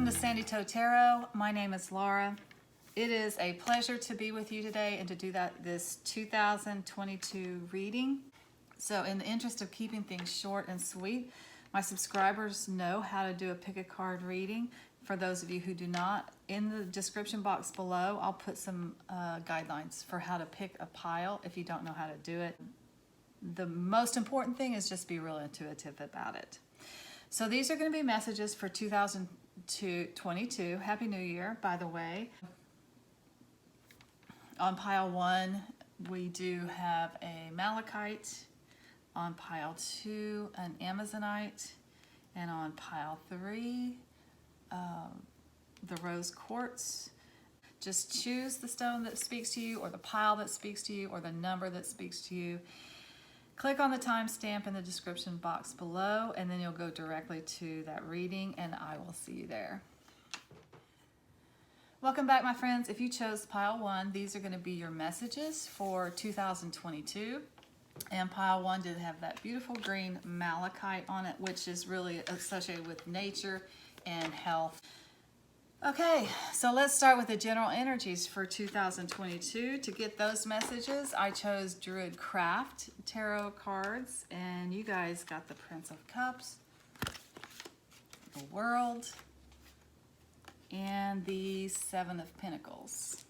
Welcome to Sandy Toe Tarot. My name is Laura. It is a pleasure to be with you today and to do this 2022 reading. So in the interest of keeping things short and sweet, my subscribers know how to do a pick a card reading. For those of you who do not, in the description box below, I'll put some guidelines for how to pick a pile if you don't know how to do it. The most important thing is just be real intuitive about it. So these are going to be messages for 2022. Happy New Year, by the way. On pile 1, we do have a Malachite. On pile 2, an Amazonite. And on pile 3, the rose quartz. Just choose the stone that speaks to you, or the pile that speaks to you, or the number that speaks to you. Click on the timestamp in the description box below, and then you'll go directly to that reading, and I will see you there. Welcome back, my friends. If you chose pile 1, these are going to be your messages for 2022. And pile 1 did have that beautiful green malachite on it, which is really associated with nature and health. Okay, so let's start with the general energies for 2022. To get those messages, I chose Druid Craft Tarot cards, and you guys got the Prince of Cups, the World, and the Seven of Pentacles.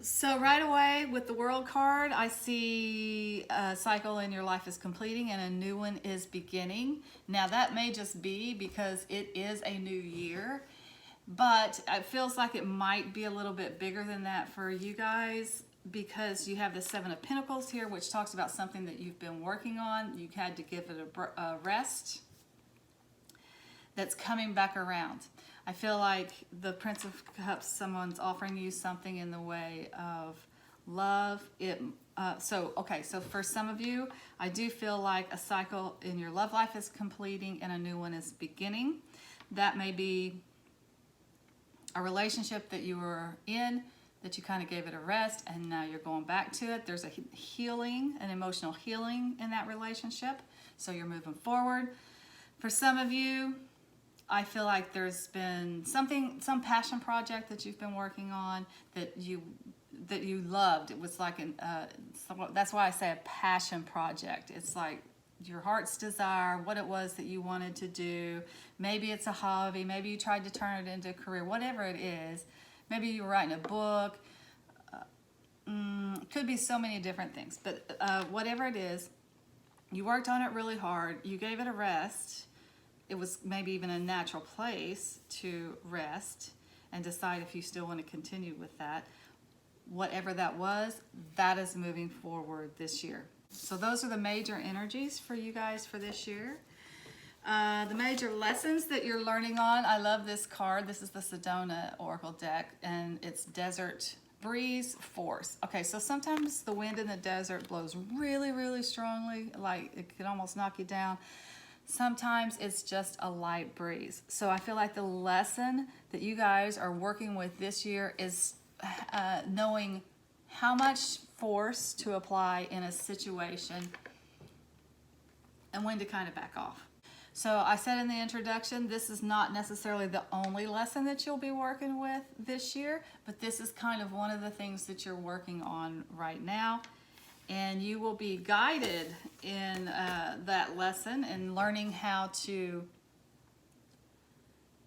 So right away with the World card, I see a cycle in your life is completing and a new one is beginning. Now that may just be because it is a new year, but it feels like it might be a little bit bigger than that for you guys, because you have the Seven of Pentacles here, which talks about something that you've been working on. You had to give it a rest. That's coming back around. I feel like the Prince of Cups, someone's offering you something in the way of love. So for some of you, I do feel like a cycle in your love life is completing and a new one is beginning. That may be a relationship that you were in, that you kind of gave it a rest, and now you're going back to it. There's a healing, an emotional healing in that relationship, so you're moving forward. For some of you, I feel like there's been some passion project that you've been working on that you loved. It was like that's why I say a passion project. It's like your heart's desire, what it was that you wanted to do. Maybe it's a hobby. Maybe you tried to turn it into a career. Whatever it is. Maybe you were writing a book. Could be so many different things. But whatever it is, you worked on it really hard. You gave it a rest. It was maybe even a natural place to rest and decide if you still want to continue with that. Whatever that was, that is moving forward this year. So those are the major energies for you guys for this year. The major lessons that you're learning on. I love this card. This is the Sedona Oracle deck, and it's Desert Breeze Force. Okay, so sometimes the wind in the desert blows really, really strongly, like it could almost knock you down. Sometimes it's just a light breeze. So I feel like the lesson that you guys are working with this year is knowing how much force to apply in a situation and when to kind of back off. So I said in the introduction, this is not necessarily the only lesson that you'll be working with this year, but this is kind of one of the things that you're working on right now. And you will be guided in that lesson and learning how to,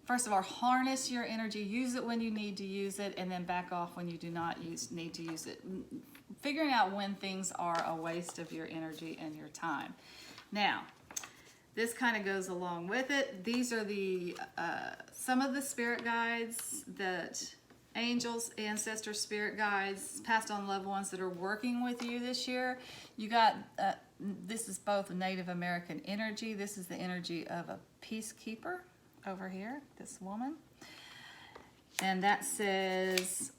first of all, harness your energy, use it when you need to use it, and then back off when you do not need to use it. Figuring out when things are a waste of your energy and your time. Now, this kind of goes along with it. These are the some of the spirit guides that angels, ancestors, spirit guides, passed on loved ones that are working with you this year. You got, this is both Native American energy. This is the energy of a peacekeeper over here, this woman. And that says,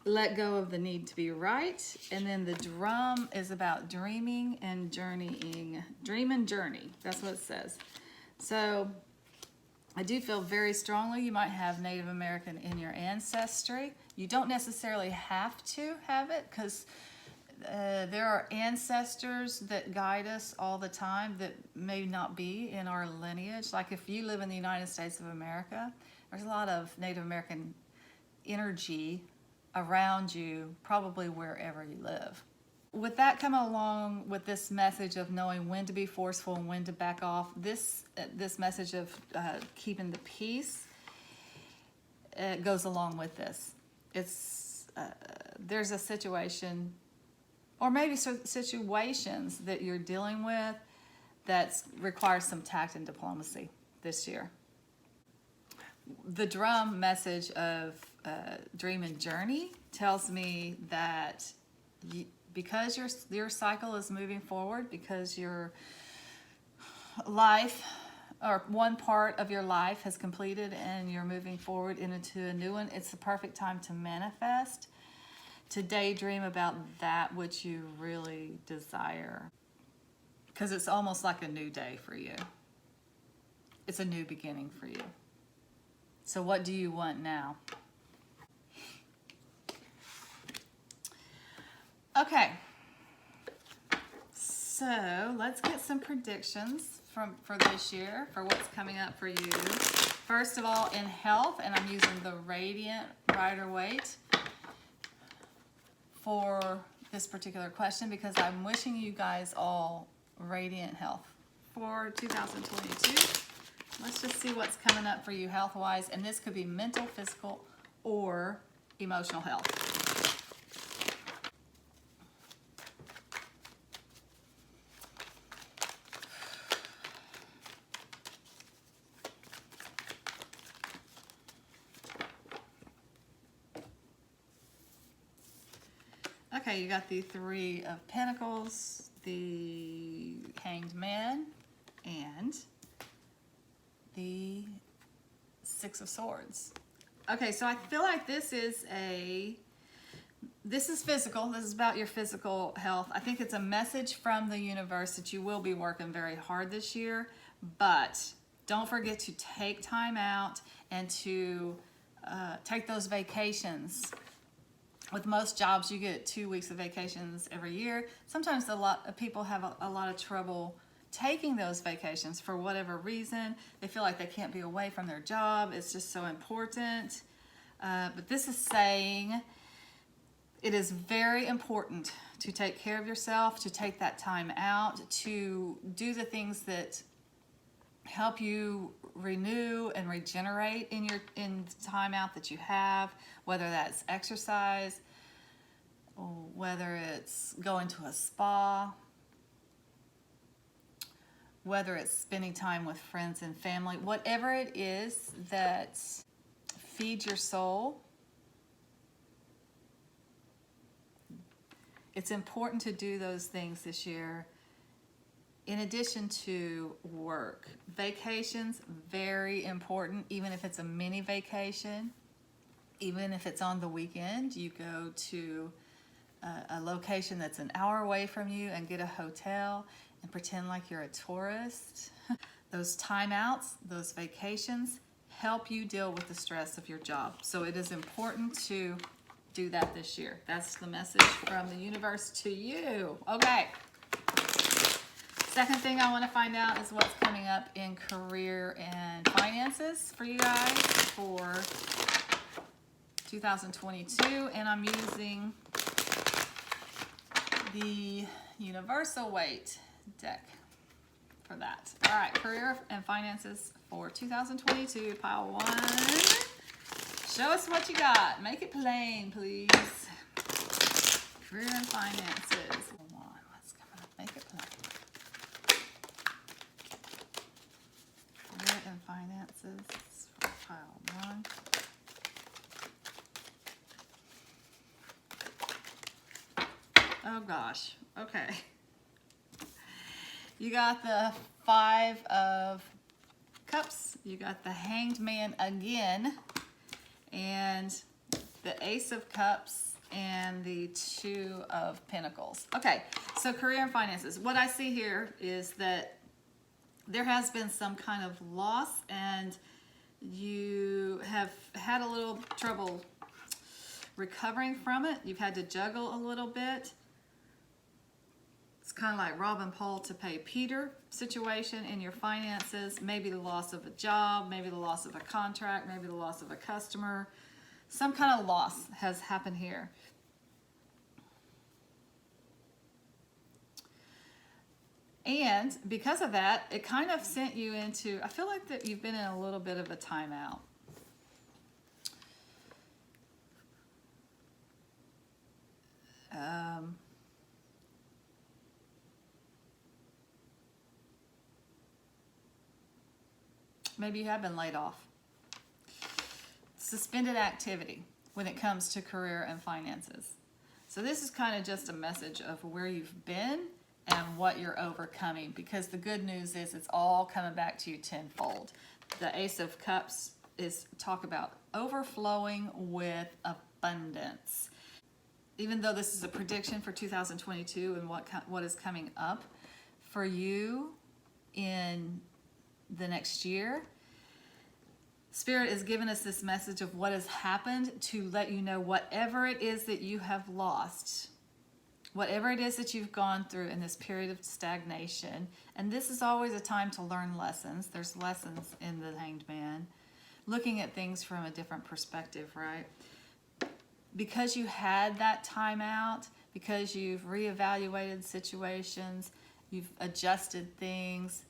let go of the need to be right. And then the drum is about dreaming and journeying. Dream and journey, that's what it says. So I do feel very strongly you might have Native American in your ancestry. You don't necessarily have to have it, because There are ancestors that guide us all the time that may not be in our lineage. Like if you live in the United States of America, there's a lot of Native American energy around you, probably wherever you live. With that come along with this message of knowing when to be forceful and when to back off, this message of keeping the peace goes along with this. It's there's a situation, or maybe situations that you're dealing with that requires some tact and diplomacy this year. The drum message of Dream and Journey tells me that because your cycle is moving forward, because your life or one part of your life has completed and you're moving forward into a new one, it's the perfect time to manifest, to daydream about that which you really desire. Because it's almost like a new day for you. It's a new beginning for you. So what do you want now? Okay. So let's get some predictions for this year, for what's coming up for you. First of all, in health, and I'm using the Radiant Rider-Waite for this particular question because I'm wishing you guys all radiant health for 2022. Let's just see what's coming up for you health-wise, and this could be mental, physical, or emotional health. Okay, you got the Three of Pentacles, the Hanged Man, and the Six of Swords. Okay, so I feel like this is physical. This is about your physical health. I think it's a message from the universe that you will be working very hard this year, but don't forget to take time out and to take those vacations. With most jobs, you get 2 weeks of vacations every year. Sometimes a lot of people have a lot of trouble taking those vacations for whatever reason. They feel like they can't be away from their job. It's just so important. But this is saying it is very important to take care of yourself, to take that time out, to do the things that help you renew and regenerate in the time out that you have, whether that's exercise, or whether it's going to a spa, whether it's spending time with friends and family, whatever it is that feeds your soul. It's important to do those things this year. In addition to work, vacations, very important, even if it's a mini vacation, even if it's on the weekend, you go to a location that's an hour away from you and get a hotel and pretend like you're a tourist. Those timeouts, those vacations help you deal with the stress of your job. So it is important to do that this year. That's the message from the universe to you. Okay. Second thing I want to find out is what's coming up in career and finances for you guys for 2022. And I'm using the Universal Weight deck for that. All right, career and finances for 2022, pile 1. Show us what you got. Make it plain, please. Career and finances. Hold on, what's coming up? Make it plain. Career and finances for pile 1. Oh gosh, okay. You got the Five of Cups, you got the Hanged Man again, and the Ace of Cups, and the Two of Pentacles. Okay, so career and finances. What I see here is that there has been some kind of loss and you have had a little trouble recovering from it. You've had to juggle a little bit. It's kind of like robbing Paul to pay Peter situation in your finances. Maybe the loss of a job, maybe the loss of a contract, maybe the loss of a customer. Some kind of loss has happened here. And because of that, it kind of sent you into, I feel like that you've been in a little bit of a timeout. Maybe you have been laid off. Suspended activity when it comes to career and finances. So this is kind of just a message of where you've been and what you're overcoming, because the good news is it's all coming back to you tenfold. The Ace of Cups is talk about overflowing with abundance. Even though this is a prediction for 2022 and what is coming up for you in the next year, Spirit is giving us this message of what has happened to let you know whatever it is that you have lost, whatever it is that you've gone through in this period of stagnation. And this is always a time to learn lessons. There's lessons in the Hanged Man, looking at things from a different perspective, right? Because you had that time out, because you've reevaluated situations, you've adjusted things,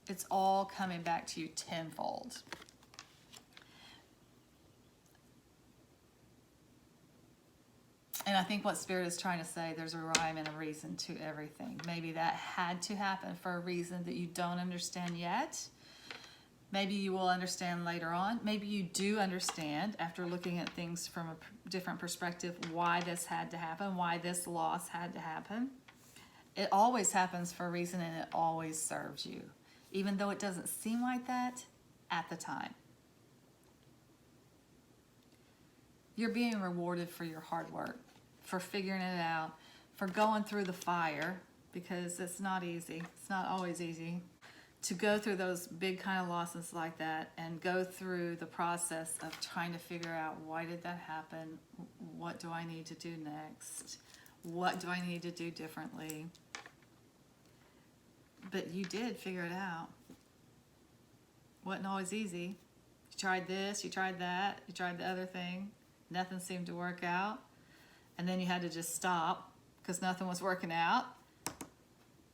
it's all coming back to you tenfold. And I think what Spirit is trying to say, there's a rhyme and a reason to everything. Maybe that had to happen for a reason that you don't understand yet. Maybe you will understand later on. Maybe you do understand after looking at things from a different perspective why this had to happen, why this loss had to happen. It always happens for a reason, and it always serves you, even though it doesn't seem like that at the time. You're being rewarded for your hard work, for figuring it out, for going through the fire, because it's not easy. It's not always easy to go through those big kind of losses like that and go through the process of trying to figure out, why did that happen? What do I need to do next? What do I need to do differently? But you did figure it out. Wasn't always easy. You tried this, you tried that, you tried the other thing. Nothing seemed to work out. And then you had to just stop because nothing was working out.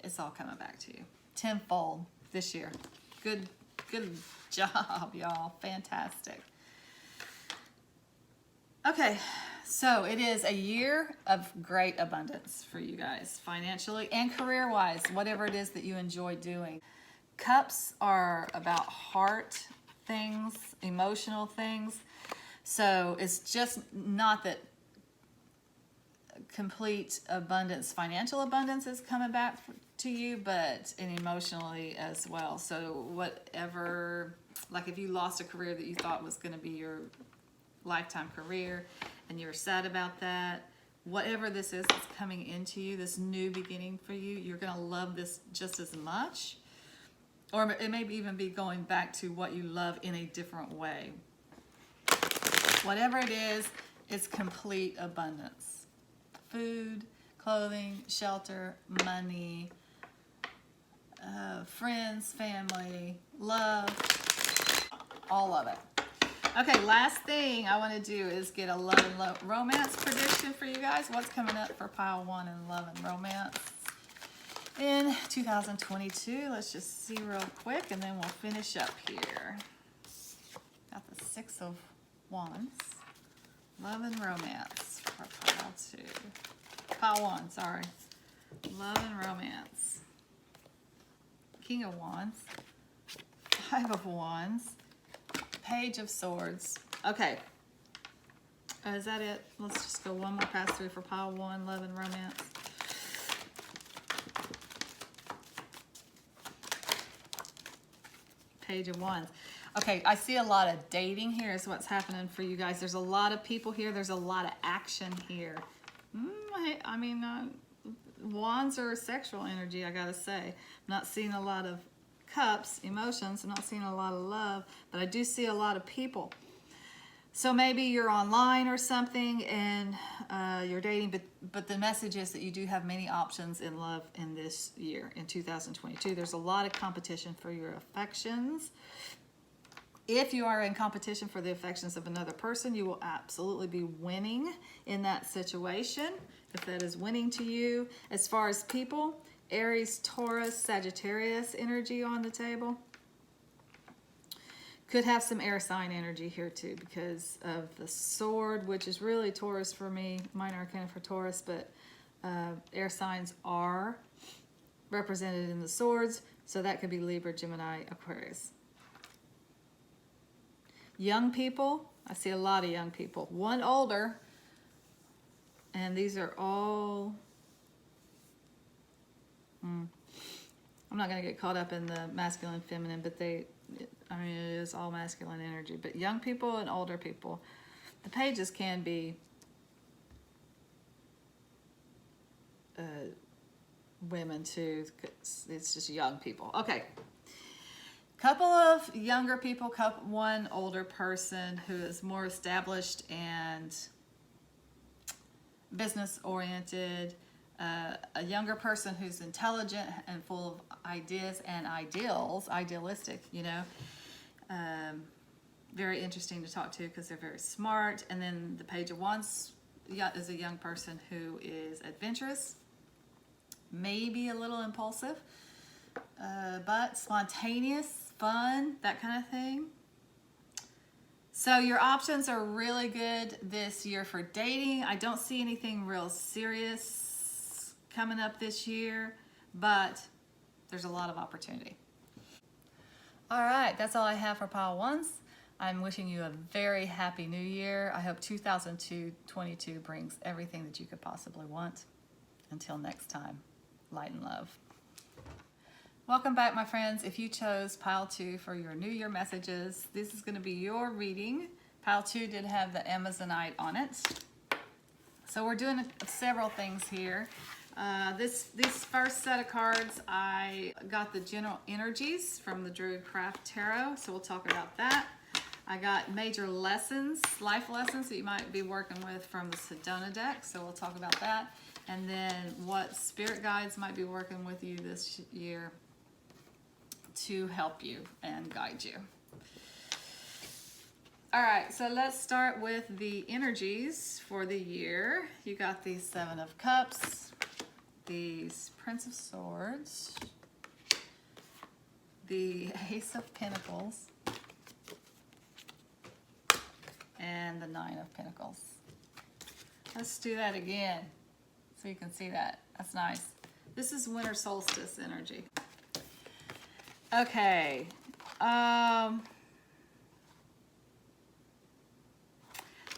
It's all coming back to you tenfold this year. Good job, y'all. Fantastic. Okay, so it is a year of great abundance for you guys, financially and career-wise, whatever it is that you enjoy doing. Cups are about heart things, emotional things. So it's just not that complete abundance, financial abundance is coming back to you, but emotionally as well. So whatever, like if you lost a career that you thought was going to be your lifetime career and you're sad about that, whatever this is that's coming into you, this new beginning for you, you're going to love this just as much. Or it may even be going back to what you love in a different way. Whatever it is, it's complete abundance. Food, clothing, shelter, money, friends, family, love, all of it. Okay, last thing I want to do is get a love and romance prediction for you guys. What's coming up for pile 1 in love and romance in 2022? Let's just see real quick, and then we'll finish up here. Got the 6 of Wands. Love and romance for pile 2. Pile 1, sorry. Love and romance. King of Wands. 5 of Wands. Page of Swords. Okay. Is that it? Let's just go one more pass through for pile 1, love and romance. Page of Wands. Okay, I see a lot of dating here is what's happening for you guys. There's a lot of people here. There's a lot of action here. I mean, Wands are sexual energy, I gotta say. I'm not seeing a lot of cups, emotions. I'm not seeing a lot of love, but I do see a lot of people. So maybe you're online or something and you're dating, but the message is that you do have many options in love in this year, in 2022. There's a lot of competition for your affections. If you are in competition for the affections of another person, you will absolutely be winning in that situation, if that is winning to you. As far as people, Aries, Taurus, Sagittarius energy on the table. Could have some air sign energy here too because of the sword, which is really Taurus for me, minor arcana for Taurus, but air signs are represented in the swords, so that could be Libra, Gemini, Aquarius. Young people, I see a lot of young people. One older, and these are all, I'm not going to get caught up in the masculine, feminine, but it is all masculine energy. But young people and older people, the pages can be women too. It's just young people. Okay. Couple of younger people, one older person who is more established and business oriented, a younger person who's intelligent and full of ideas and ideals, idealistic, you know. Very interesting to talk to because they're very smart. And then the Page of Wands is a young person who is adventurous, maybe a little impulsive, but spontaneous, fun, that kind of thing. So your options are really good this year for dating. I don't see anything real serious coming up this year, but there's a lot of opportunity. All right, that's all I have for pile ones. I'm wishing you a very happy new year. I hope 2022 brings everything that you could possibly want. Until next time, light and love. Welcome back, my friends. If you chose pile 2 for your New Year messages, this is going to be your reading. Pile 2 did have the Amazonite on it. So we're doing several things here. This first set of cards, I got the general energies from the Druid Craft Tarot, so we'll talk about that. I got major lessons, life lessons that you might be working with from the Sedona deck, so we'll talk about that. And then what spirit guides might be working with you this year to help you and guide you. All right, so let's start with the energies for the year. You got the Seven of Cups, these Prince of Swords, the Ace of Pentacles, and the Nine of Pentacles. Let's do that again so you can see that. That's nice. This is winter solstice energy. Okay.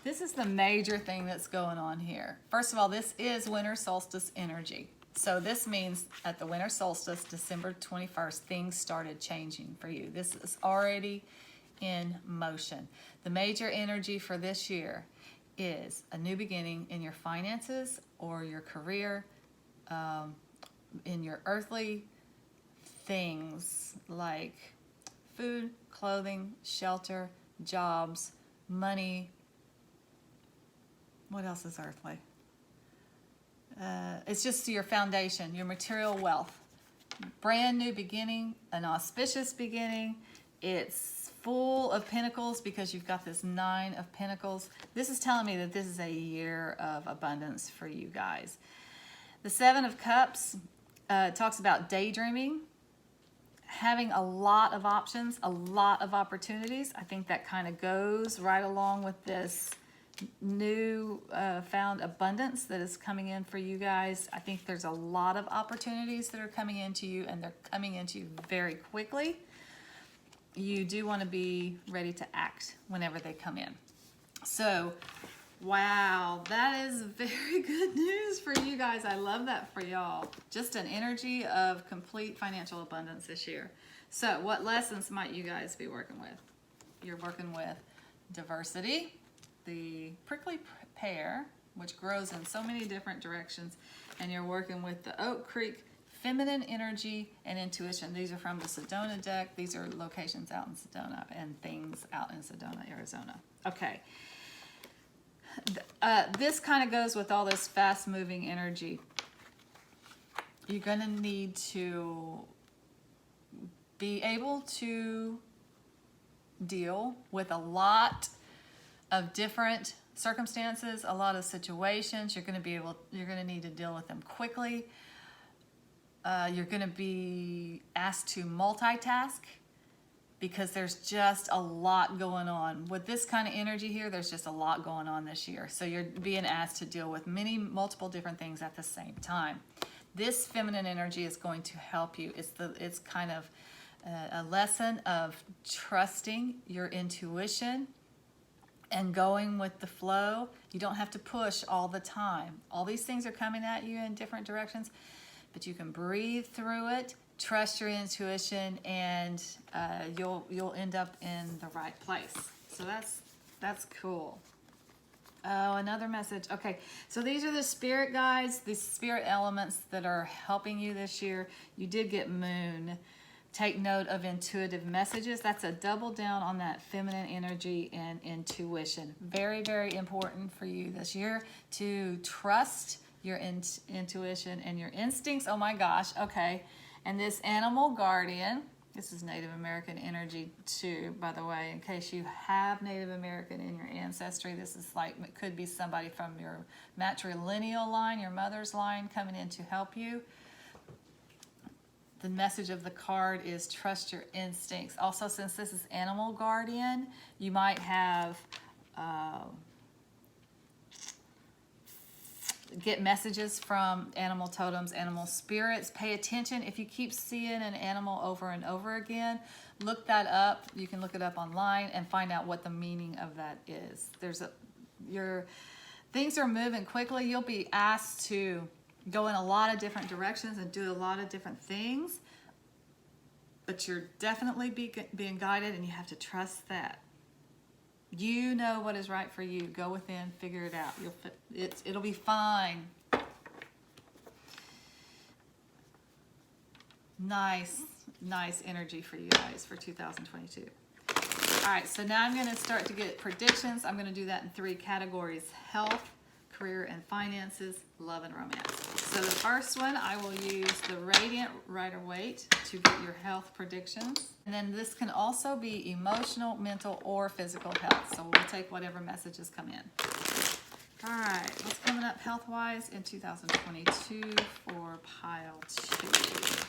This is the major thing that's going on here. First of all, this is winter solstice energy. So this means at the winter solstice, December 21st, things started changing for you. This is already in motion. The major energy for this year is a new beginning in your finances or your career, in your earthly things like food, clothing, shelter, jobs, money. What else is earthly? It's just your foundation, your material wealth. Brand new beginning, an auspicious beginning. It's full of pentacles because you've got this Nine of Pentacles. This is telling me that this is a year of abundance for you guys. The Seven of Cups talks about daydreaming, having a lot of options, a lot of opportunities. I think that kind of goes right along with this new found abundance that is coming in for you guys. I think there's a lot of opportunities that are coming into you, and they're coming into you very quickly. You do want to be ready to act whenever they come in. So, wow, that is very good news for you guys. I love that for y'all. Just an energy of complete financial abundance this year. So, what lessons might you guys be working with? You're working with diversity, the prickly pear, which grows in so many different directions, and you're working with the Oak Creek feminine energy and intuition. These are from the Sedona deck. These are locations out in Sedona and things out in Sedona, Arizona. Okay. This kind of goes with all this fast-moving energy. You're going to need to be able to deal with a lot of different circumstances, a lot of situations. You're going to need to deal with them quickly. You're going to be asked to multitask because there's just a lot going on. With this kind of energy here, there's just a lot going on this year. So you're being asked to deal with multiple different things at the same time. This feminine energy is going to help you. It's kind of a lesson of trusting your intuition and going with the flow. You don't have to push all the time. All these things are coming at you in different directions, but you can breathe through it, trust your intuition, and you'll end up in the right place. So that's cool. Oh, another message. Okay, so these are the spirit guides, these spirit elements that are helping you this year. You did get Moon. Take note of intuitive messages. That's a double down on that feminine energy and intuition. Very, very important for you this year to trust your intuition and your instincts. Oh my gosh, okay. And this animal guardian, this is Native American energy too, by the way, in case you have Native American in your ancestry. This is like, it could be somebody from your matrilineal line, your mother's line, coming in to help you. The message of the card is trust your instincts. Also, since this is animal guardian, you might have get messages from animal totems, animal spirits. Pay attention. If you keep seeing an animal over and over again, look that up. You can look it up online and find out what the meaning of that is. Things are moving quickly. You'll be asked to go in a lot of different directions and do a lot of different things, but you're definitely being guided, and you have to trust that. You know what is right for you. Go within, figure it out. It'll be fine. Nice energy for you guys for 2022. All right, so now I'm going to start to get predictions. I'm going to do that in 3 categories: health, career and finances, love and romance. So the first one, I will use the Radiant Rider-Waite to get your health predictions. And then this can also be emotional, mental, or physical health. So we'll take whatever messages come in. All right, what's coming up health-wise in 2022 for pile 2?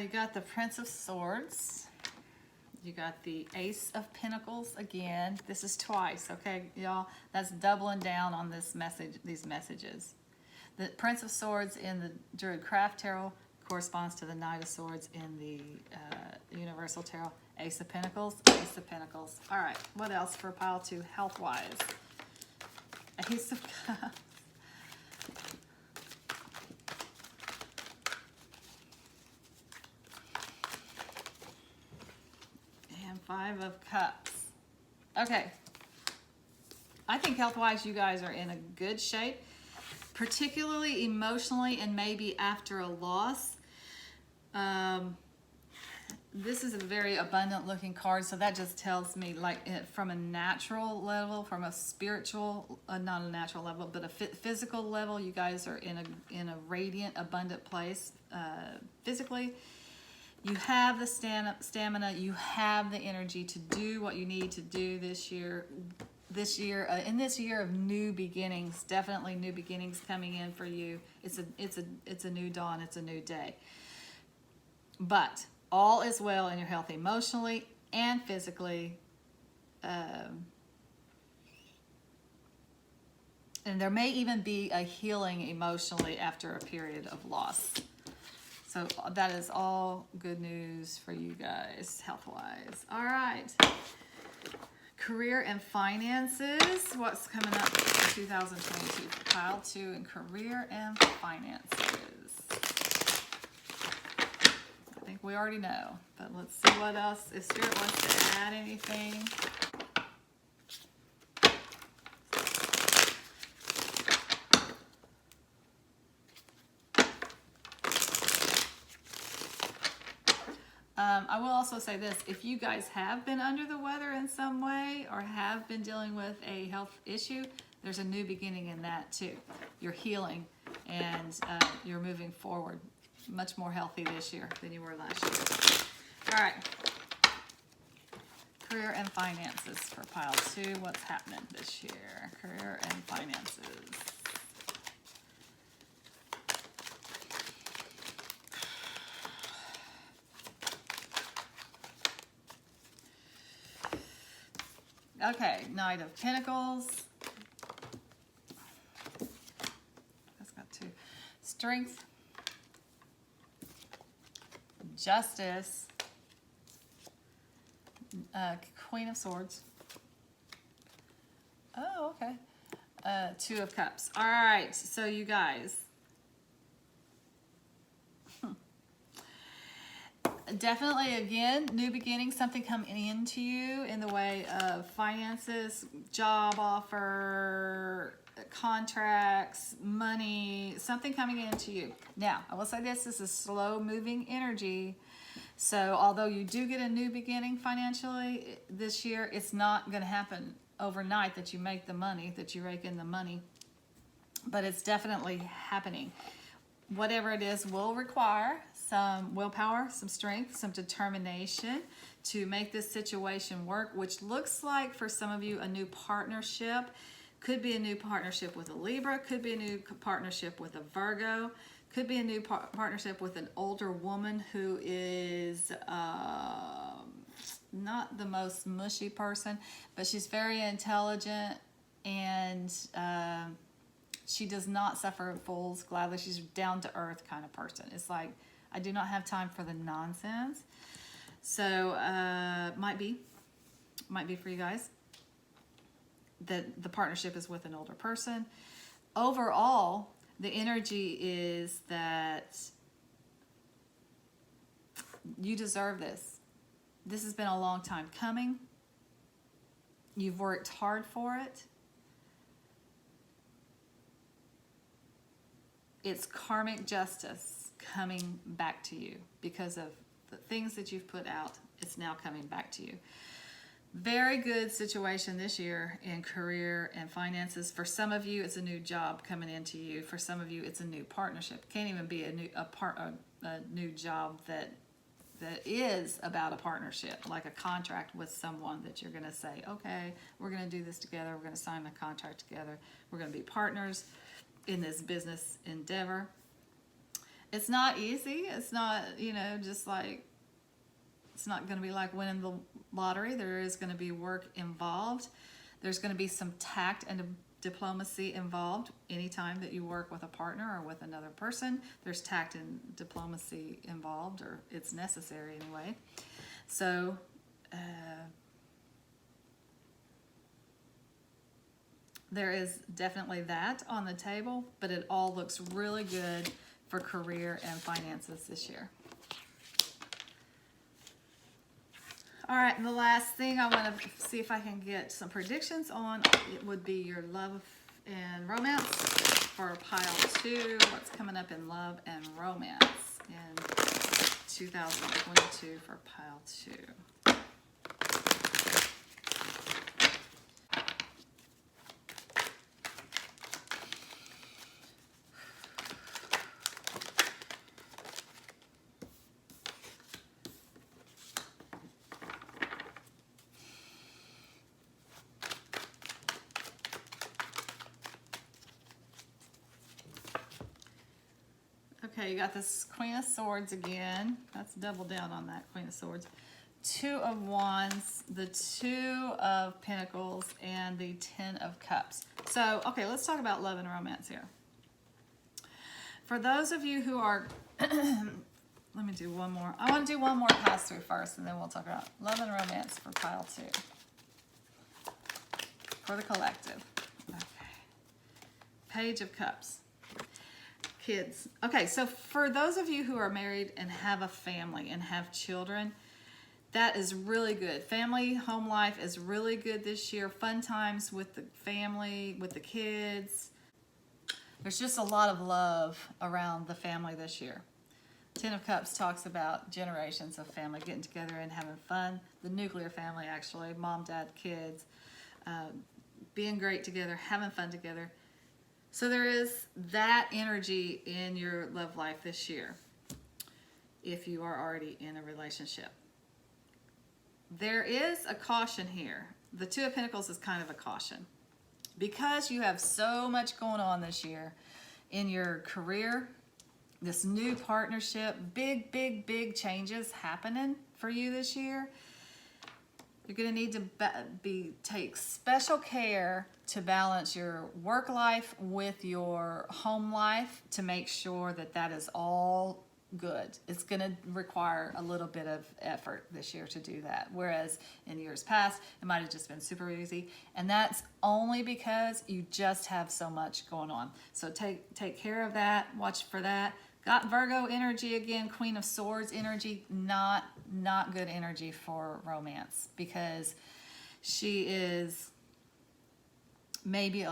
You got the Prince of Swords. You got the Ace of Pentacles again. This is twice, okay, y'all? That's doubling down on this message, these messages. The Prince of Swords in the Druid Craft Tarot corresponds to the Knight of Swords in the Universal Tarot. Ace of Pentacles, Ace of Pentacles. All right, what else for pile 2 health-wise? Ace of Cups. And 5 of Cups. Okay. I think health-wise you guys are in a good shape, particularly emotionally and maybe after a loss. This is a very abundant looking card, so that just tells me, like, from a natural level, from a spiritual, not a natural level, but a physical level, you guys are in a radiant, abundant place physically. You have the stamina, you have the energy to do what you need to do this year. In this year of new beginnings, definitely new beginnings coming in for you. It's a new dawn, it's a new day. But all is well in your health emotionally and physically. And there may even be a healing emotionally after a period of loss. So that is all good news for you guys, health-wise. All right. Career and finances. What's coming up for 2022? Pile 2 in career and finances. I think we already know, but let's see what else. If Spirit wants to add anything. I will also say this, if you guys have been under the weather in some way or have been dealing with a health issue, there's a new beginning in that too. You're healing and you're moving forward, much more healthy this year than you were last year. All right, career and finances for pile 2. What's happening this year? Career and finances. Okay, Knight of Pentacles. That's got 2. Strength. Justice. Queen of Swords. Oh, okay. 2 of Cups. All right, so you guys. Definitely, again, new beginning, something coming into you in the way of finances, job offer, contracts, money, something coming into you. Now, I will say this is slow moving energy. So although you do get a new beginning financially this year, it's not going to happen overnight that you make the money, that you rake in the money, but it's definitely happening. Whatever it is will require some willpower, some strength, some determination to make this situation work, which looks like for some of you a new partnership. Could be a new partnership with a Libra, could be a new partnership with a Virgo, could be a new partnership with an older woman who is not the most mushy person, but she's very intelligent and she does not suffer fools gladly. She's down to earth kind of person. It's like, I do not have time for the nonsense. So might be for you guys that the partnership is with an older person. Overall, the energy is that you deserve this. This has been a long time coming. You've worked hard for it. It's karmic justice coming back to you because of the things that you've put out. It's now coming back to you. Very good situation this year in career and finances. For some of you, it's a new job coming into you. For some of you, it's a new partnership. Can't even be a new job that is about a partnership, like a contract with someone that you're going to say, okay, we're going to do this together. We're going to sign a contract together. We're going to be partners in this business endeavor. It's not easy. It's not, just like, it's not going to be like winning the lottery. There is going to be work involved. There's going to be some tact and diplomacy involved. Anytime that you work with a partner or with another person, there's tact and diplomacy involved, or it's necessary anyway. So, there is definitely that on the table, but it all looks really good for career and finances this year. All right, and the last thing I want to see if I can get some predictions on, it would be your love and romance for pile 2. What's coming up in love and romance in 2022 for pile 2? Okay, you got this Queen of Swords again. Let's double down on that Queen of Swords. 2 of Wands, the 2 of Pentacles, and the 10 of Cups. So, okay, let's talk about love and romance here. For those of you who are, let me do one more. I want to do one more pass through first, and then we'll talk about love and romance for pile 2. For the collective. Okay. Page of Cups. Kids. Okay, so for those of you who are married and have a family and have children, that is really good. Family, home life is really good this year. Fun times with the family, with the kids. There's just a lot of love around the family this year. Ten of Cups talks about generations of family getting together and having fun. The nuclear family, actually, mom, dad, kids, being great together, having fun together. So there is that energy in your love life this year, if you are already in a relationship. There is a caution here. The Two of Pentacles is kind of a caution. Because you have so much going on this year in your career, this new partnership, big changes happening for you this year. You're going to need to take special care to balance your work life with your home life to make sure that that is all good. It's going to require a little bit of effort this year to do that. Whereas in years past, it might have just been super easy. And that's only because you just have so much going on. So take care of that. Watch for that. Got Virgo energy again, Queen of Swords energy, not good energy for romance, because she is maybe,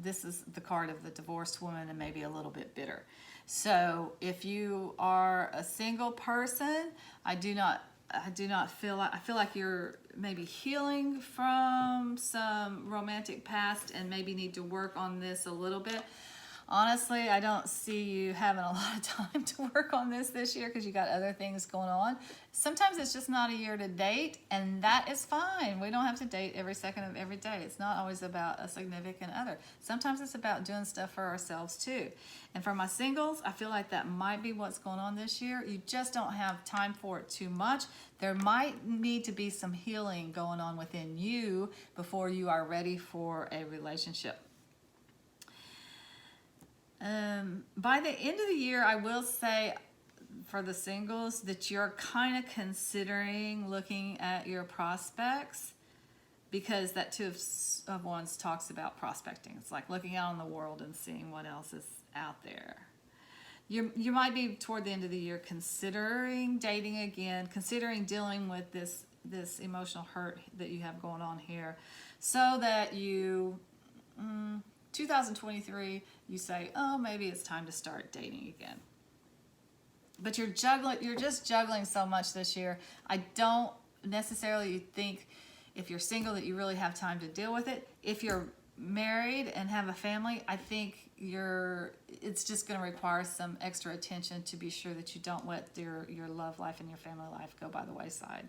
this is the card of the divorced woman and maybe a little bit bitter. So if you are a single person, I feel like you're maybe healing from some romantic past and maybe need to work on this a little bit. Honestly, I don't see you having a lot of time to work on this year because you got other things going on. Sometimes it's just not a year to date, and that is fine. We don't have to date every second of every day. It's not always about a significant other. Sometimes it's about doing stuff for ourselves too. And for my singles, I feel like that might be what's going on this year. You just don't have time for it too much. There might need to be some healing going on within you before you are ready for a relationship. By the end of the year, I will say for the singles that you're kind of considering looking at your prospects, because that Two of Wands talks about prospecting. It's like looking out on the world and seeing what else is out there. You might be toward the end of the year considering dating again, considering dealing with this emotional hurt that you have going on here, so that you 2023, you say, oh, maybe it's time to start dating again. But you're just juggling so much this year. I don't necessarily think if you're single that you really have time to deal with it. If you're married and have a family, I think it's just going to require some extra attention to be sure that you don't let your love life and your family life go by the wayside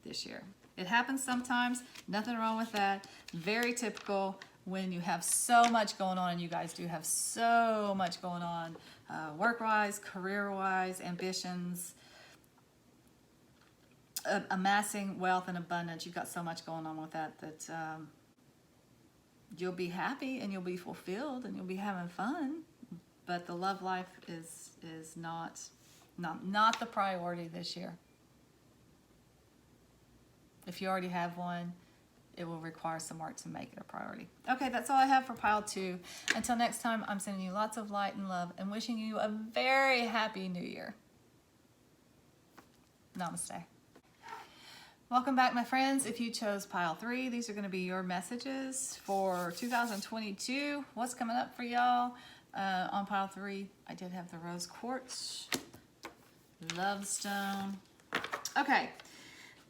this year. It happens sometimes, nothing wrong with that. Very typical when you have so much going on, and you guys do have so much going on, work-wise, career-wise, ambitions, amassing wealth and abundance. You've got so much going on with that you'll be happy and you'll be fulfilled and you'll be having fun, but the love life is not the priority this year. If you already have one, it will require some work to make it a priority. Okay, that's all I have for pile 2. Until next time, I'm sending you lots of light and love and wishing you a very happy new year. Namaste. Welcome back, my friends. If you chose pile 3, these are going to be your messages for 2022. What's coming up for y'all? On pile 3, I did have the rose quartz, love stone. Okay.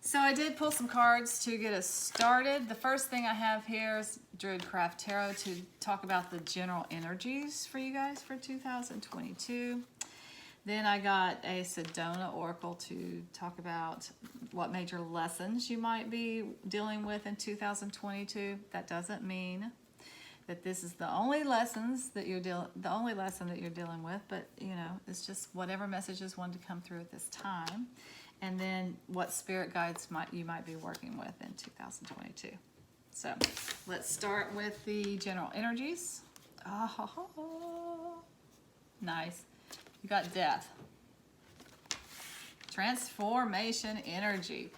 So I did pull some cards to get us started. The first thing I have here is Druidcraft Tarot to talk about the general energies for you guys for 2022. Then I got a Sedona Oracle to talk about what major lessons you might be dealing with in 2022. That doesn't mean that this is the only lessons that the only lesson that you're dealing with, but you know, it's just whatever messages want to come through at this time. And then what spirit guides you might be working with in 2022. So let's start with the general energies. Oh, nice. You got death. Transformation energy.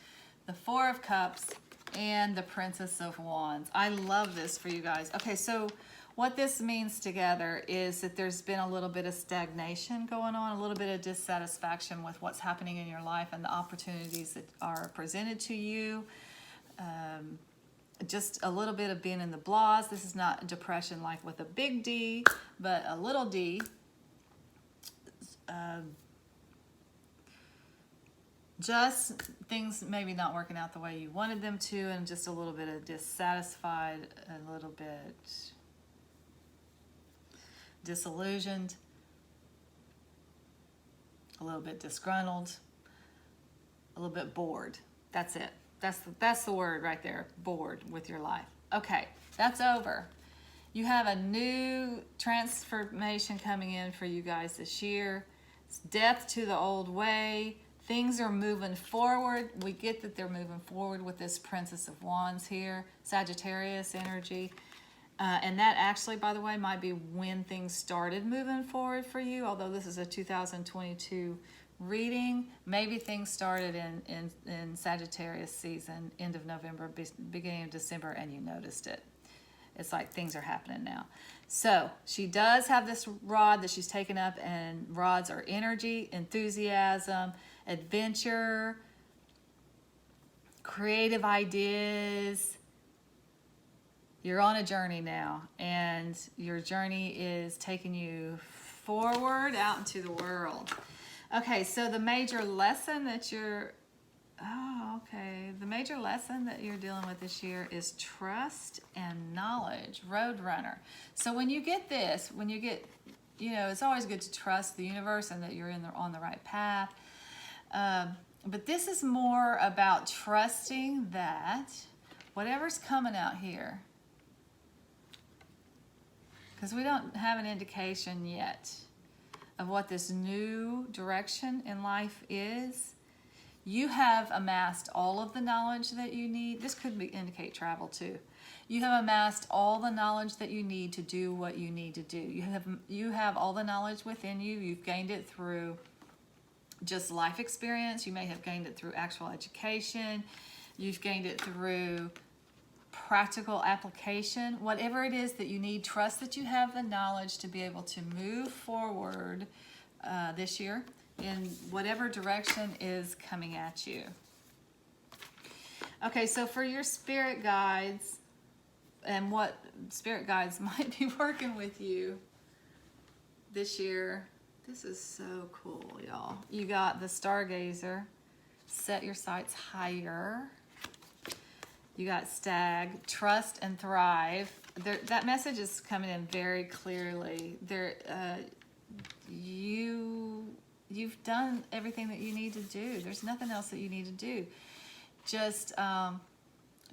The Four of Cups and the Princess of Wands. I love this for you guys. Okay, so what this means together is that there's been a little bit of stagnation going on, a little bit of dissatisfaction with what's happening in your life and the opportunities that are presented to you. Just a little bit of being in the blahs. This is not depression like with a big D, but a little d. just things maybe not working out the way you wanted them to, and just a little bit of dissatisfied, a little bit disillusioned, a little bit disgruntled, a little bit bored. That's it. That's the word right there, bored with your life. Okay, that's over. You have a new transformation coming in for you guys this year. It's death to the old way. Things are moving forward. We get that they're moving forward with this Princess of Wands here, Sagittarius energy. And that actually, by the way, might be when things started moving forward for you, although this is a 2022 reading. Maybe things started in Sagittarius season, end of November, beginning of December, and you noticed it. It's like things are happening now. So she does have this rod that she's taken up, and rods are energy, enthusiasm, adventure, creative ideas. You're on a journey now, and your journey is taking you forward out into the world. Okay, so the major lesson that the major lesson that you're dealing with this year is trust and knowledge, Roadrunner. So when you get this, it's always good to trust the universe and that you're on the right path. But this is more about trusting that whatever's coming out here, because we don't have an indication yet of what this new direction in life is. You have amassed all of the knowledge that you need. This could indicate travel too. You have amassed all the knowledge that you need to do what you need to do. You have all the knowledge within you. You've gained it through just life experience. You may have gained it through actual education. You've gained it through practical application. Whatever it is that you need, trust that you have the knowledge to be able to move forward this year in whatever direction is coming at you. Okay, so for your spirit guides and what spirit guides might be working with you this year, this is so cool, y'all. You got the Stargazer, set your sights higher. You got Stag, trust and thrive. That message is coming in very clearly. You've done everything that you need to do. There's nothing else that you need to do. Just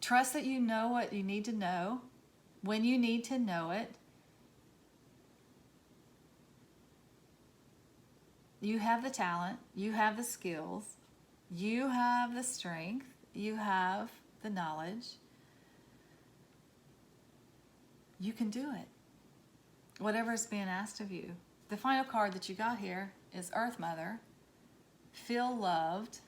trust that you know what you need to know when you need to know it. You have the talent. You have the skills. You have the strength. You have the knowledge. You can do it. Whatever is being asked of you. The final card that you got here is Earth Mother. Feel loved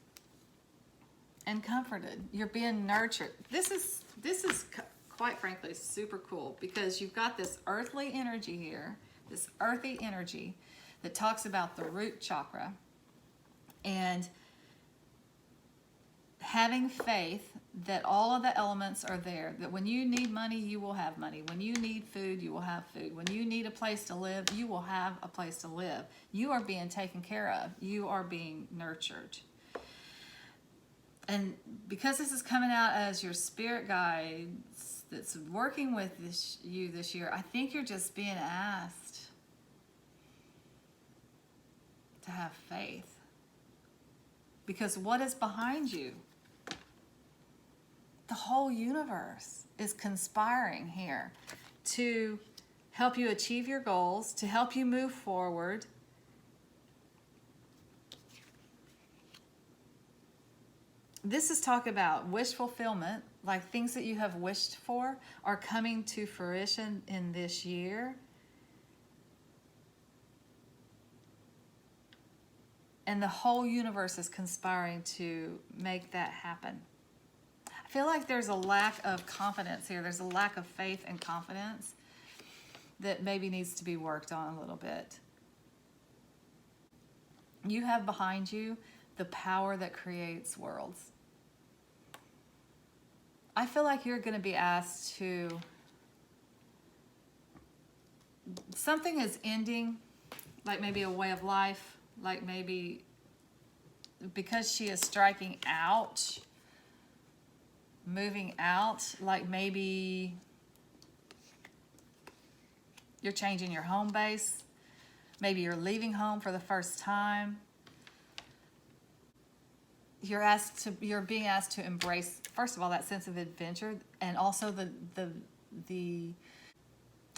and comforted. You're being nurtured. This is quite frankly super cool, because you've got this earthly energy here, this earthy energy that talks about the root chakra, and having faith that all of the elements are there, that when you need money, you will have money. When you need food, you will have food. When you need a place to live, you will have a place to live. You are being taken care of. You are being nurtured. And because this is coming out as your spirit guides that's working with you this year, I think you're just being asked to have faith. Because what is behind you? The whole universe is conspiring here to help you achieve your goals, to help you move forward. This is talk about wish fulfillment, like things that you have wished for are coming to fruition in this year. And the whole universe is conspiring to make that happen. I feel like there's a lack of confidence here. There's a lack of faith and confidence that maybe needs to be worked on a little bit. You have behind you the power that creates worlds. I feel like you're going to be asked to... Something is ending, like maybe a way of life, like maybe because she is striking out, moving out, like maybe you're changing your home base. Maybe you're leaving home for the first time. You're being asked to embrace, first of all, that sense of adventure, and also the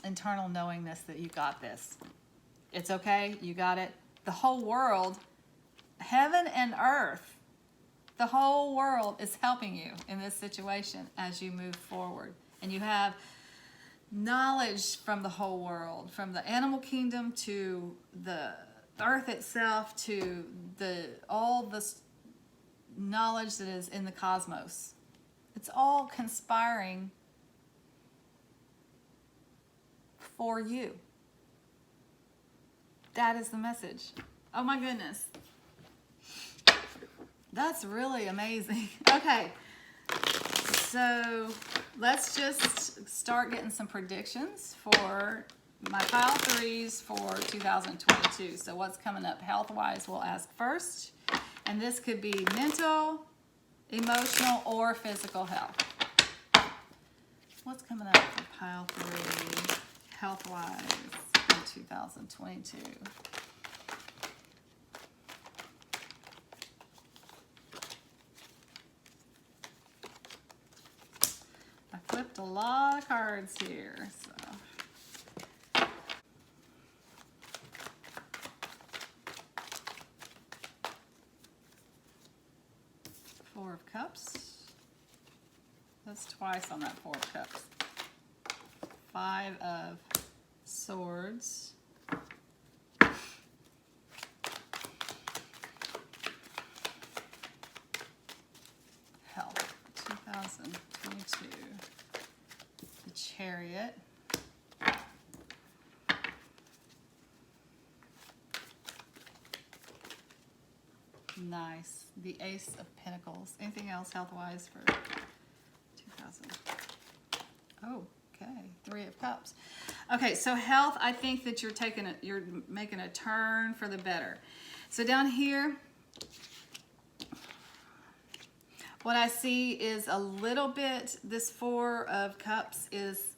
internal knowingness that you got this. It's okay, you got it. The whole world, heaven and earth, the whole world is helping you in this situation as you move forward. And you have knowledge from the whole world, from the animal kingdom to the earth itself to all the knowledge that is in the cosmos. It's all conspiring for you. That is the message. Oh my goodness. That's really amazing. Okay. So let's just start getting some predictions for my pile threes for 2022. So what's coming up health-wise, we'll ask first. And this could be mental, emotional, or physical health. What's coming up for pile three, health-wise, in 2022? I flipped a lot of cards here, so. Four of Cups. That's twice on that Four of Cups. Five of Swords. Health, 2022. The Chariot. Nice. The Ace of Pentacles. Anything else health-wise for 2000? Oh, okay. Three of Cups. Okay, so health, I think that you're making a turn for the better. So down here, what I see is a little bit, this Four of Cups is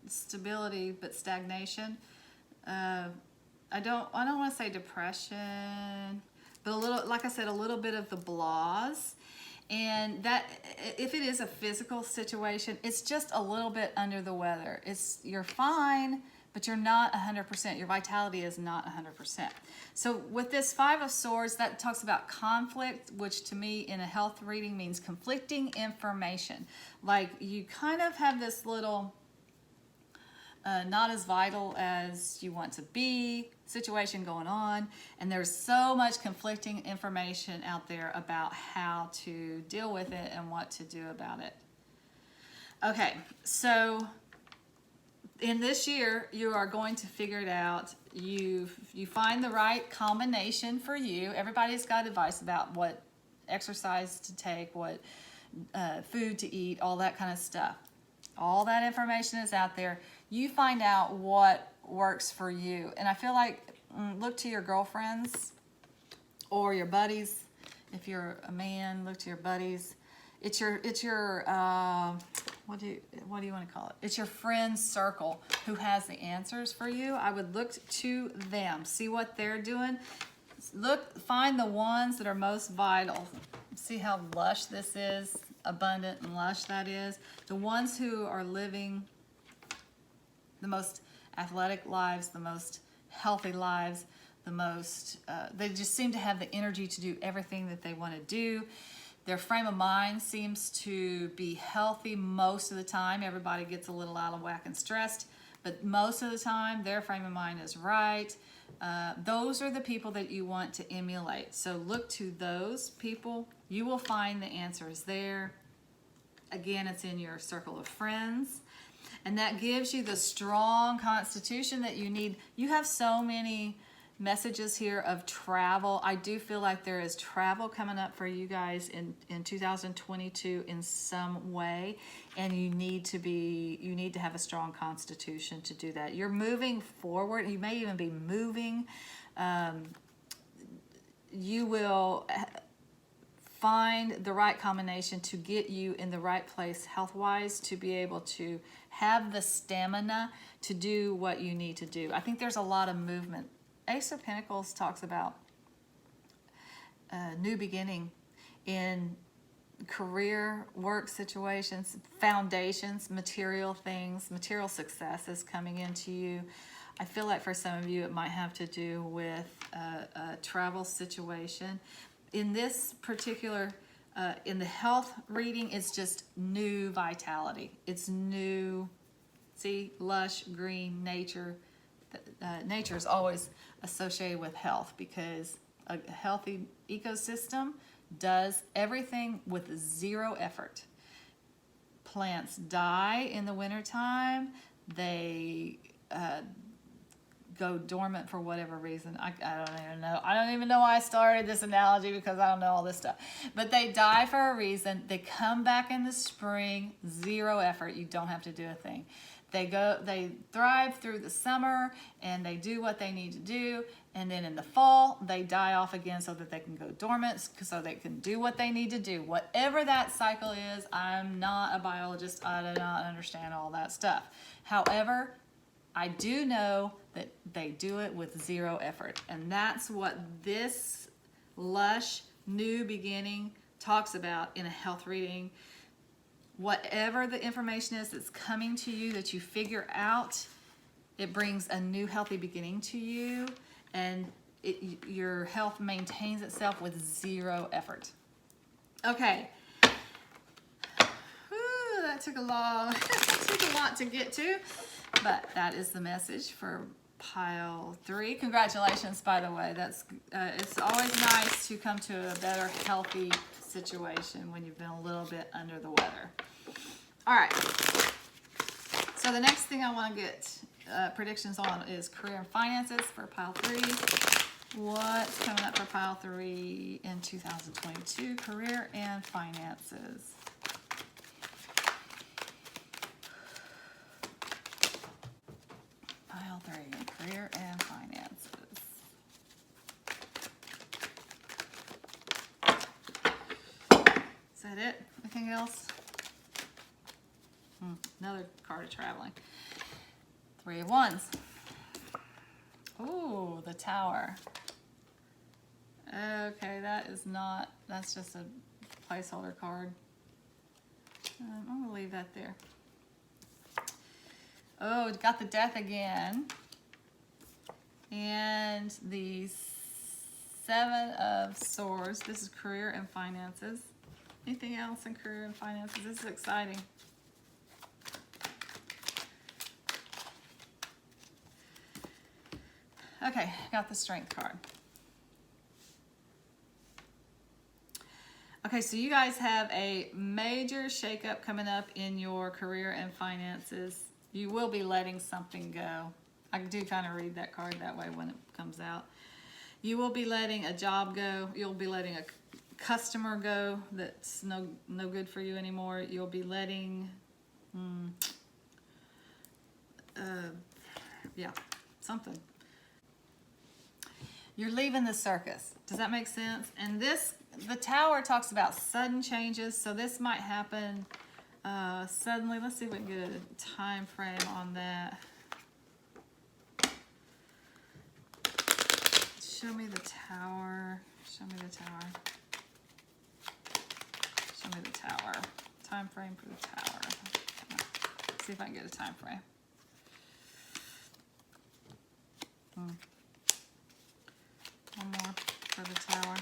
stability, but stagnation. I don't want to say depression, but a little, like I said, a little bit of the blahs. And that, if it is a physical situation, it's just a little bit under the weather. You're fine, but you're not 100%. Your vitality is not 100%. So with this Five of Swords, that talks about conflict, which to me in a health reading means conflicting information. Like you kind of have this little not as vital as you want to be situation going on, and there's so much conflicting information out there about how to deal with it and what to do about it. Okay, so in this year you are going to figure it out. You find the right combination for you. Everybody's got advice about what exercise to take, what food to eat, all that kind of stuff. All that information is out there. You find out what works for you. And I feel like look to your girlfriends or your buddies. If you're a man, look to your buddies. It's your what do you want to call it? It's your friend circle who has the answers for you. I would look to them, see what they're doing. Find the ones that are most vital. See how lush this is, abundant and lush that is. The ones who are living the most athletic lives, the most healthy lives, the most, they just seem to have the energy to do everything that they want to do. Their frame of mind seems to be healthy most of the time. Everybody gets a little out of whack and stressed, but most of the time their frame of mind is right. Those are the people that you want to emulate. So look to those people. You will find the answers there. Again, it's in your circle of friends. And that gives you the strong constitution that you need. You have so many messages here of travel. I do feel like there is travel coming up for you guys in 2022 in some way. And you need to have a strong constitution to do that. You're moving forward. You may even be moving. You will find the right combination to get you in the right place health-wise, to be able to have the stamina to do what you need to do. I think there's a lot of movement. Ace of Pentacles talks about a new beginning in career, work situations, foundations, material things, material success is coming into you. I feel like for some of you it might have to do with a travel situation. In this particular, in the health reading, it's just new vitality. It's new, see, lush, green, nature. Nature is always associated with health because a healthy ecosystem does everything with zero effort. Plants die in the wintertime. They go dormant for whatever reason. I don't even know. I don't even know why I started this analogy because I don't know all this stuff. But they die for a reason. They come back in the spring, zero effort. You don't have to do a thing. They thrive through the summer and they do what they need to do. And then in the fall, they die off again so that they can go dormant, so they can do what they need to do. Whatever that cycle is, I'm not a biologist. I do not understand all that stuff. However, I do know that they do it with zero effort. And that's what this lush new beginning talks about in a health reading. Whatever the information is that's coming to you that you figure out, it brings a new healthy beginning to you, and your health maintains itself with zero effort. Okay. Whew, that took a lot to get to, but that is the message for pile 3. Congratulations, by the way. That's it's always nice to come to a better, healthy situation when you've been a little bit under the weather. All right. So the next thing I want to get predictions on is career and finances for pile 3. What's coming up for pile 3 in 2022? Career and finances. Pile 3, career and finances. Is that it? Anything else? Another card of traveling. 3 of Wands. Ooh, the Tower. Okay, that's just a placeholder card. I'm going to leave that there. Oh, it got the Death again. And the 7 of Swords. This is career and finances. Anything else in career and finances? This is exciting. Okay, got the Strength card. Okay, so you guys have a major shakeup coming up in your career and finances. You will be letting something go. I do kind of read that card that way when it comes out. You will be letting a job go. You'll be letting a customer go that's no good for you anymore. You'll be letting, something. You're leaving the circus. Does that make sense? And the Tower talks about sudden changes, so this might happen suddenly. Let's see if we can get a time frame on that. Show me the Tower. Show me the Tower. Show me the Tower. Time frame for the Tower. Let's see if I can get a time frame. One more for the Tower.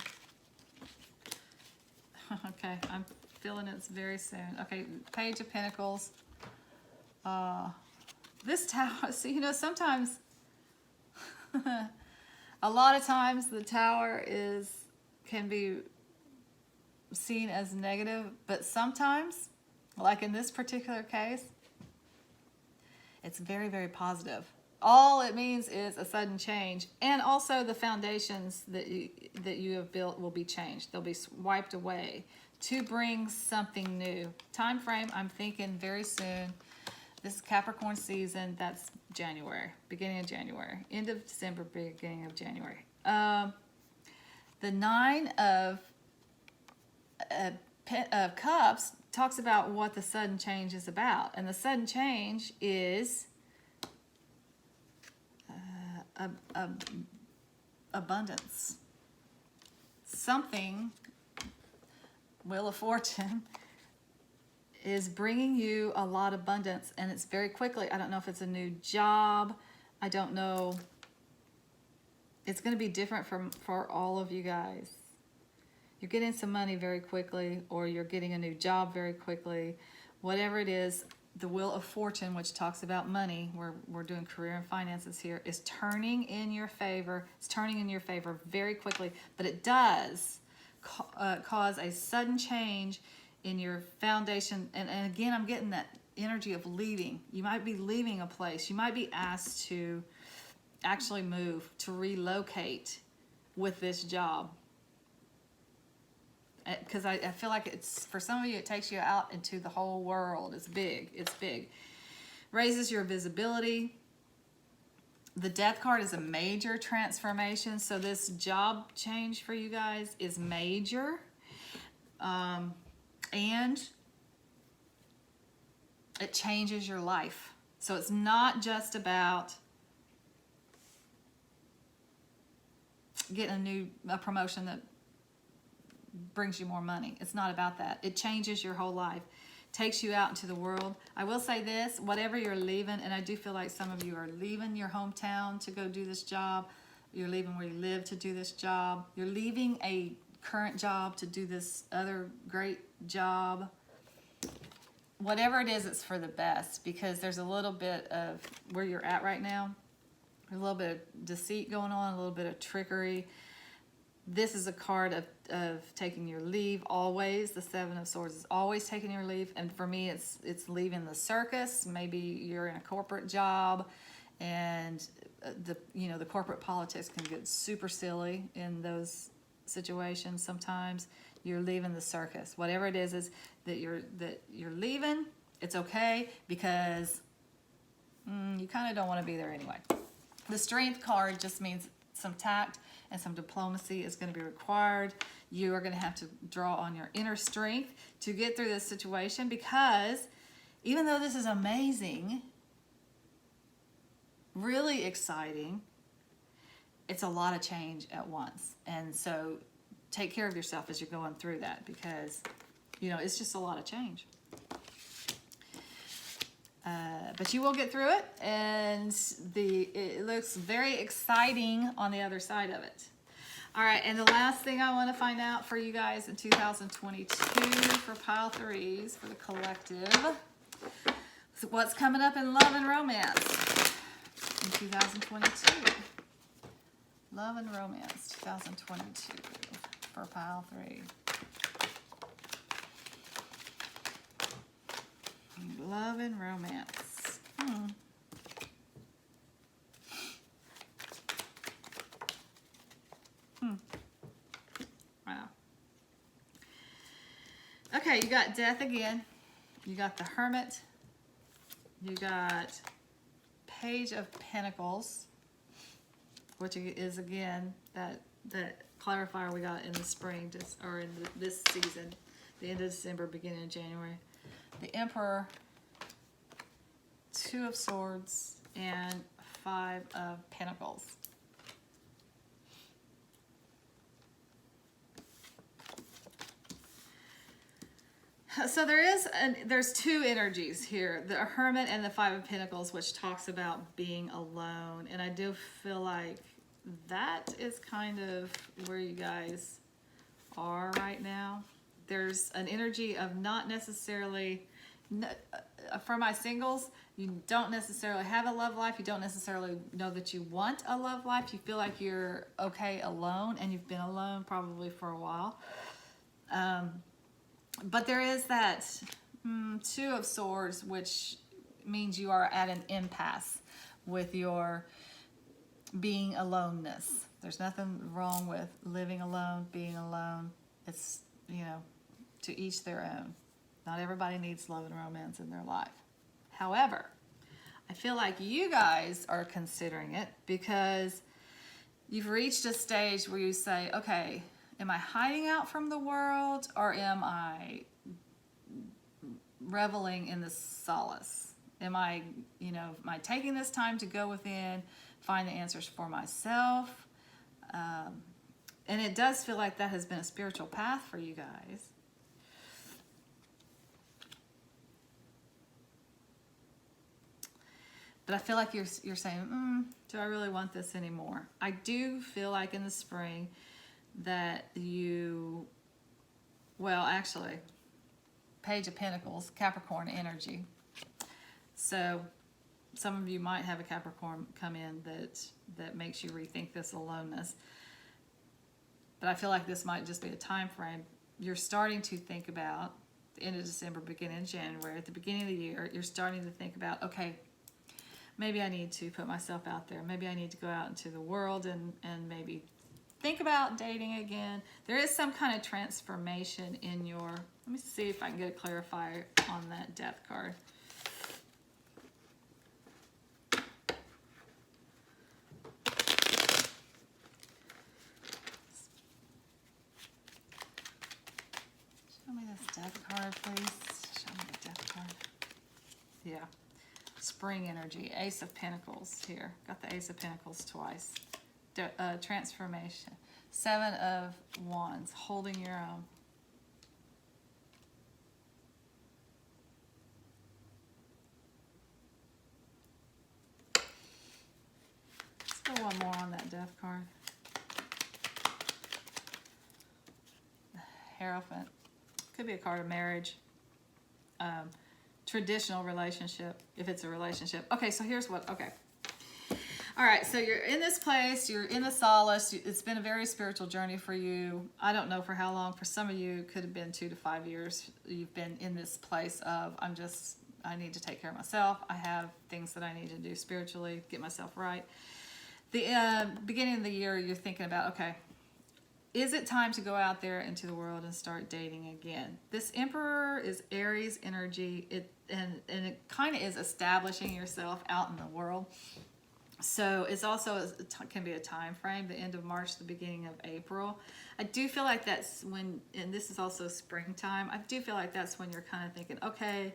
Okay, I'm feeling it's very soon. Okay, Page of Pentacles. This Tower, see, sometimes, a lot of times the Tower can be seen as negative, but sometimes, like in this particular case, it's very, very positive. All it means is a sudden change, and also the foundations that you have built will be changed. They'll be wiped away to bring something new. Time frame, I'm thinking very soon. This is Capricorn season. That's January, beginning of January, end of December, beginning of January. The 9 of of Cups talks about what the sudden change is about. And the sudden change is abundance. Something, Wheel of Fortune, is bringing you a lot of abundance, and it's very quickly. I don't know if it's a new job. I don't know. It's going to be different for all of you guys. You're getting some money very quickly, or you're getting a new job very quickly. Whatever it is, the Wheel of Fortune, which talks about money, we're doing career and finances here, is turning in your favor. It's turning in your favor very quickly, but it does cause a sudden change in your foundation. And again, I'm getting that energy of leaving. You might be leaving a place. You might be asked to actually move, to relocate with this job. Because I feel like it's, for some of you, it takes you out into the whole world. It's big. It's big. Raises your visibility. The Death card is a major transformation. So this job change for you guys is major. And it changes your life. So it's not just about getting a promotion that brings you more money. It's not about that. It changes your whole life, takes you out into the world. I will say this, whatever you're leaving, and I do feel like some of you are leaving your hometown to go do this job. You're leaving where you live to do this job. You're leaving a current job to do this other great job. Whatever it is, it's for the best, because there's a little bit of where you're at right now. There's a little bit of deceit going on, a little bit of trickery. This is a card of taking your leave always. The Seven of Swords is always taking your leave. And for me, it's leaving the circus. Maybe you're in a corporate job, and the corporate politics can get super silly in those situations. Sometimes you're leaving the circus. Whatever it is that you're leaving, it's okay, because you kind of don't want to be there anyway. The Strength card just means some tact and some diplomacy is going to be required. You are going to have to draw on your inner strength to get through this situation, because even though this is amazing, really exciting, it's a lot of change at once. And so take care of yourself as you're going through that, because, it's just a lot of change. But you will get through it, and it looks very exciting on the other side of it. All right, and the last thing I want to find out for you guys in 2022 for pile threes, for the collective, is what's coming up in love and romance in 2022. Love and romance 2022 for pile three. Love and romance. Wow. Okay, you got Death again. You got the Hermit. You got Page of Pentacles, which is again that clarifier we got in the spring, or in this season, the end of December, beginning of January. The Emperor, Two of Swords, and Five of Pentacles. So there's two energies here, the Hermit and the Five of Pentacles, which talks about being alone. And I do feel like that is kind of where you guys are right now. There's an energy of not necessarily, for my singles, you don't necessarily have a love life. You don't necessarily know that you want a love life. You feel like you're okay alone, and you've been alone probably for a while. But there is that Two of Swords, which means you are at an impasse with your being aloneness. There's nothing wrong with living alone, being alone. It's, to each their own. Not everybody needs love and romance in their life. However, I feel like you guys are considering it, because you've reached a stage where you say, okay, Am I hiding out from the world, or am I reveling in the solace? Am I taking this time to go within, find the answers for myself? And it does feel like that has been a spiritual path for you guys. But I feel like you're saying, do I really want this anymore? I do feel like in the spring that actually, Page of Pentacles, Capricorn energy. So some of you might have a Capricorn come in that makes you rethink this aloneness. But I feel like this might just be a time frame. You're starting to think about the end of December, beginning of January, at the beginning of the year, you're starting to think about, okay, maybe I need to put myself out there. Maybe I need to go out into the world and maybe think about dating again. There is some kind of transformation in your, let me see if I can get a clarifier on that Death card. Show me this Death card, please. Show me the Death card. Yeah. Spring energy, Ace of Pentacles here. Got the Ace of Pentacles twice. Transformation. 7 of Wands, holding your own. Still one more on that Death card. Hierophant. Could be a card of marriage. Traditional relationship, if it's a relationship. Okay, so here's what, okay. All right, so you're in this place, you're in the solace. It's been a very spiritual journey for you. I don't know for how long. For some of you, it could have been 2 to 5 years. You've been in this place of, I need to take care of myself. I have things that I need to do spiritually, get myself right. The beginning of the year, you're thinking about, okay, is it time to go out there into the world and start dating again? This Emperor is Aries energy, and it kind of is establishing yourself out in the world. So it's also can be a time frame, the end of March, the beginning of April. I do feel like that's when, and this is also springtime, I do feel like that's when you're kind of thinking, okay,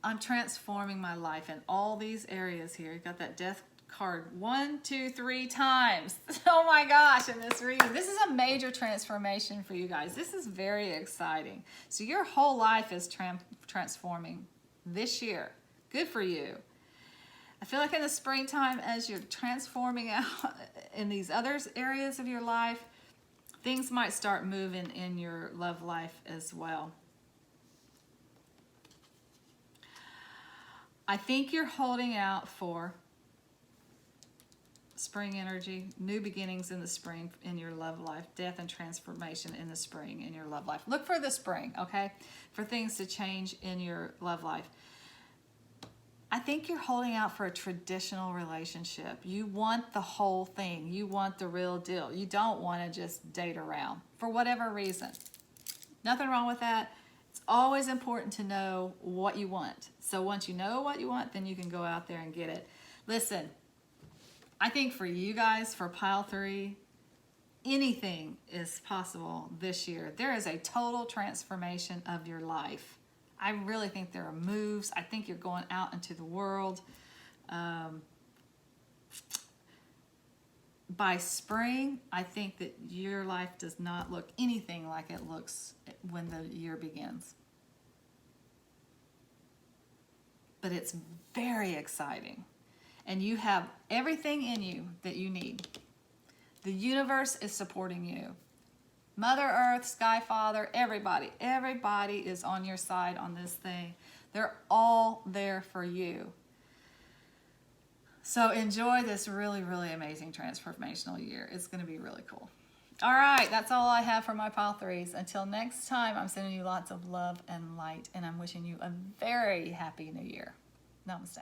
I'm transforming my life in all these areas here. You got that Death card 1, 2, 3 times. Oh my gosh, in this reading. This is a major transformation for you guys. This is very exciting. So your whole life is transforming this year. Good for you. I feel like in the springtime, as you're transforming out in these other areas of your life, things might start moving in your love life as well. I think you're holding out for spring energy, new beginnings in the spring in your love life, death and transformation in the spring in your love life. Look for the spring, okay? For things to change in your love life. I think you're holding out for a traditional relationship. You want the whole thing. You want the real deal. You don't want to just date around for whatever reason. Nothing wrong with that. It's always important to know what you want. So once you know what you want, then you can go out there and get it. Listen, I think for you guys, for pile 3, anything is possible this year. There is a total transformation of your life. I really think there are moves. I think you're going out into the world. By spring, I think that your life does not look anything like it looks when the year begins. But it's very exciting. And you have everything in you that you need. The universe is supporting you. Mother Earth, Sky Father, everybody is on your side on this thing. They're all there for you. So enjoy this really, really amazing transformational year. It's going to be really cool. All right, that's all I have for my pile 3s. Until next time, I'm sending you lots of love and light, and I'm wishing you a very happy new year. Namaste.